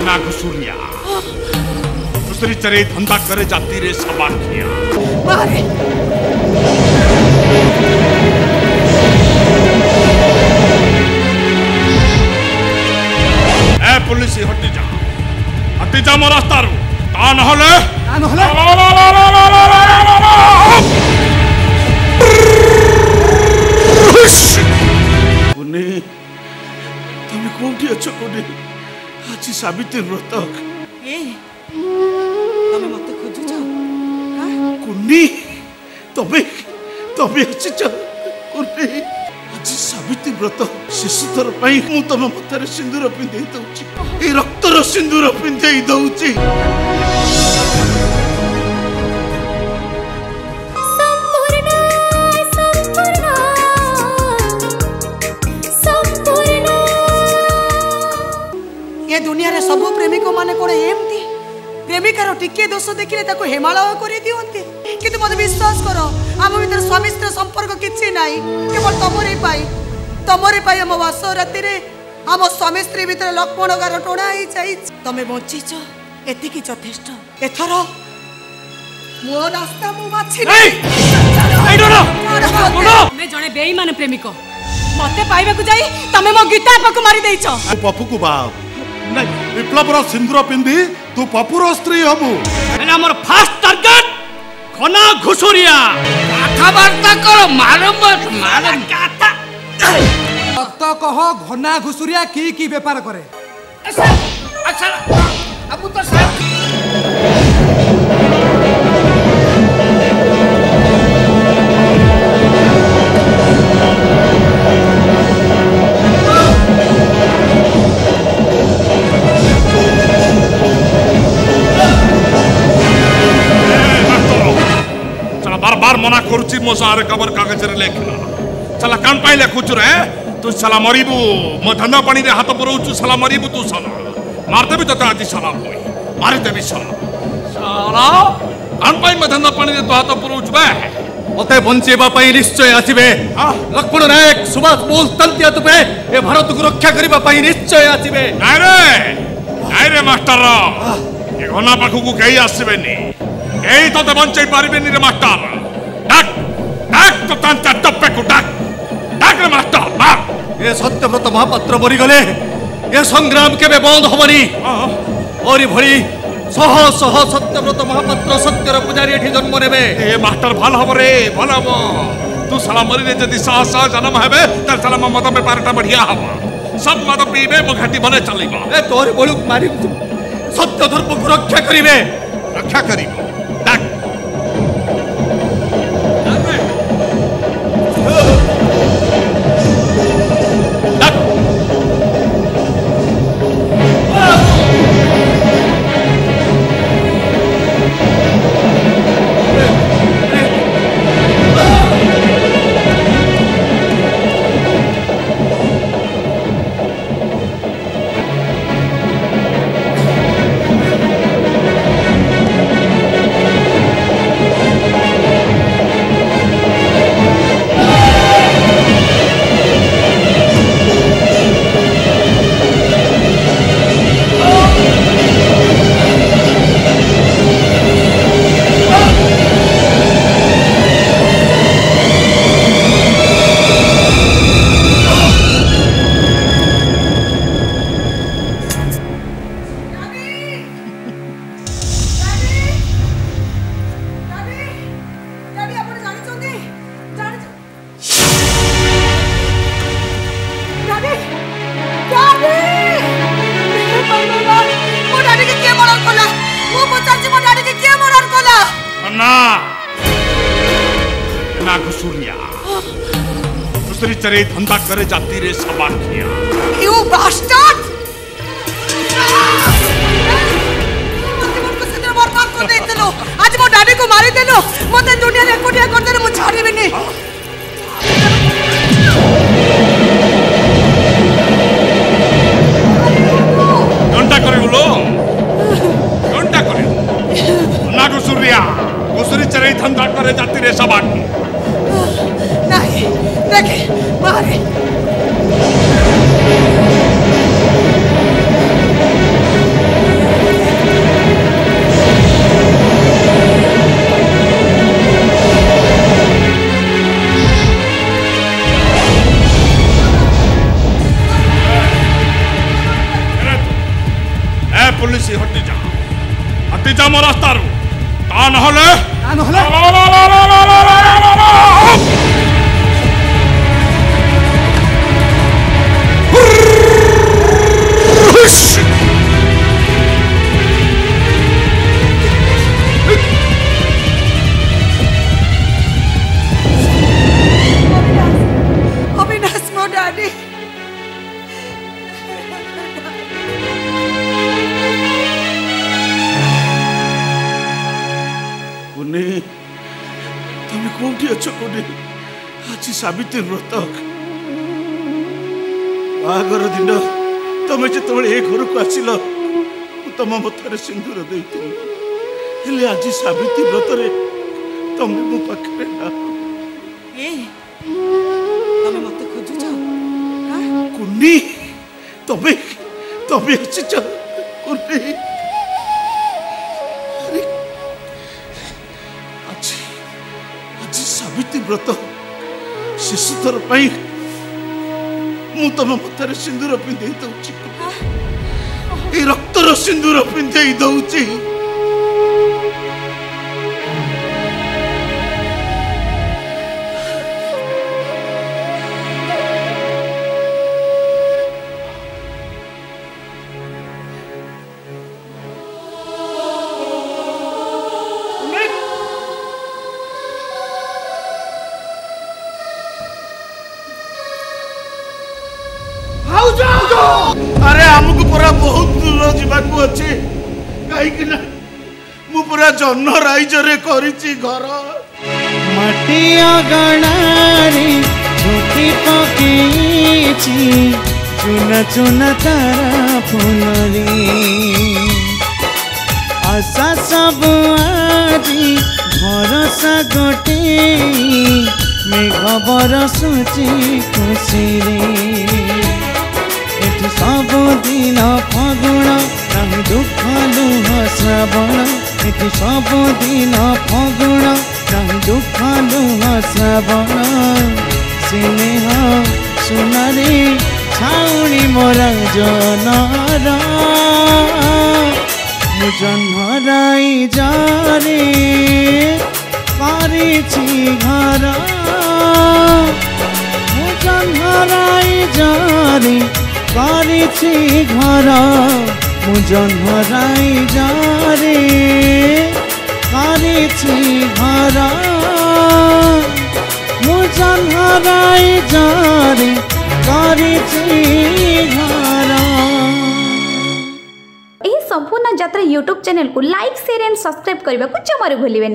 ना घुसुरिया दूसरी चरे धंधा करे जाती रे सबाखिया मारे ए पुलिस हटी जा मो रास्ता रू ता नहले कुनी तुम कोठी अच्छो कुनी आज सावित्री व्रत ए तमे मते खोजु छ कुनी तमे अच्छो कुनी आज सावित्री व्रत शेष थर पाई मु तम मथरे सिंदूर पिंधे दउची ए रक्तर सिंदूर पिंधे दउची ये दुनिया रे सब प्रेमिक माने कोड़े एमती प्रेमिकार टिके दोष देखिले ताको हेमालय करि दियंती किंतु मते विश्वास करो आम भीतर स्वामी स्त्री संपर्क किछि नाही केवल तमरे पाई हम वास राति रे आम स्वामी स्त्री भीतर लक्ष्मण गार टोणा ही जाई तमे बंचीछ एतिकी यथेष्ट एथरो मो रास्ता मु बाछि नहीं डरो मैं जणे बेईमान प्रेमिक मते पाइबा को जाई तमे मो गीता पाको मारी देइछ पप्पू को बा नहीं विप्लवर सिंदूर पिंधि तू पपुर स्त्री हबु एना हमर फास्ट टारगेट घना घुसुरिया कथाबार्ता करो मारम काथा तो कह घना घुसुरिया की व्यापार करे अच्छा अब तो साहब बार मना करुची मो सारे खबर कागज रे लेखना चला कान पाई लेखुचु रे तू साला मरीबू मो धंधा पानी रे हाथ परोचु साला मरीबू तू साला मारते भी तो आज साला होई मारी देबी साला कान पाई मो धंधा पानी रे तो हाथ परोचु बे ओते बंचेबा पाई निश्चय आसीबे लक्ष्मण नायक सुभाष बोस तंतिया तुपे ए भारत को रक्षा करिबा पाई निश्चय आसीबे नाइ रे मास्टर ए घना पाखु को केई आसीबेनी एई तो ते बंचै पारिबेनी रे मास्टर डाक तो तांता टप्पे को डाक रे मास्टर मार ए सत्यव्रत महापात्र मरी गले ए संग्राम केबे बंद होबनी ओरी भली सह सह सत्यव्रत महापात्र सत्यर पुजारी एठी जन्म नेबे ए मास्टर भल हबो रे भल हबो तू साला मरी रे जदी सह सह जन्म हेबे त साला मद में पारटा बढ़िया हबो सब मद पीबे मो घाटी भले चलीबो ए तोरी बोलू मारी सत्य धर्म को रक्षा करिवे डाक ना घुसुरिया दूसरी चरे धंधा करे जाती रे सबाखिया यू बास्टर्ड आज मो डैडी को मारी देलो मते दुनिया रे कोटिया कर देलो मु छाड़ीबे नी घंटा करे बोलो घंटा करे ना घुसुरिया दूसरी चरे धंधा करे जाती रे सबाखिया नहीं देखे मारे हटिजा मो रास्तार ता नहले अविनाश मो डैडी कुनी तुम कौटी अच्छ कुनी आज सावित्री व्रत बागर दिन तुम जो ए घर को आसिल तुम मथार सिंदूर देते आज सावित्री व्रत तुम मो पाखे तमे मते खोजुछ कुनी तबे तबे आसिच कुनी आज आज सावित्री व्रत शेष थर मु तुम मथार सिंदूर पिंधे दौची ए रक्तर सिंदूर पिंधे दौची अरे हमको पूरा बहुत दूर जीवाकू अच्छे कहीं मु पूरा जन्म राइजरे करिछि घर मटिया गणारे झोटी पकेछि चुना चुना तारा फुलरे आशा सब आजी भरोसा गोटे मेघ बरसुची खुशी सब दिन फगुण नहीं दुख लुह श्रावण एति सब दिन फगुण नहीं दुख लुह श्रावण स्नेह सुनारे छाउणी मोर जनर मु जन्मराई जारे पारिछि घर मु जन्मराई जारे पारिछि घर मु जन्मराई जारे पारिछि घर मु जन्मराई जारे पारिछि घर। एही संपूर्ण यात्रा यूट्यूब चैनल को लाइक शेयर एंड सब्सक्राइब करने को जमार भूलिए।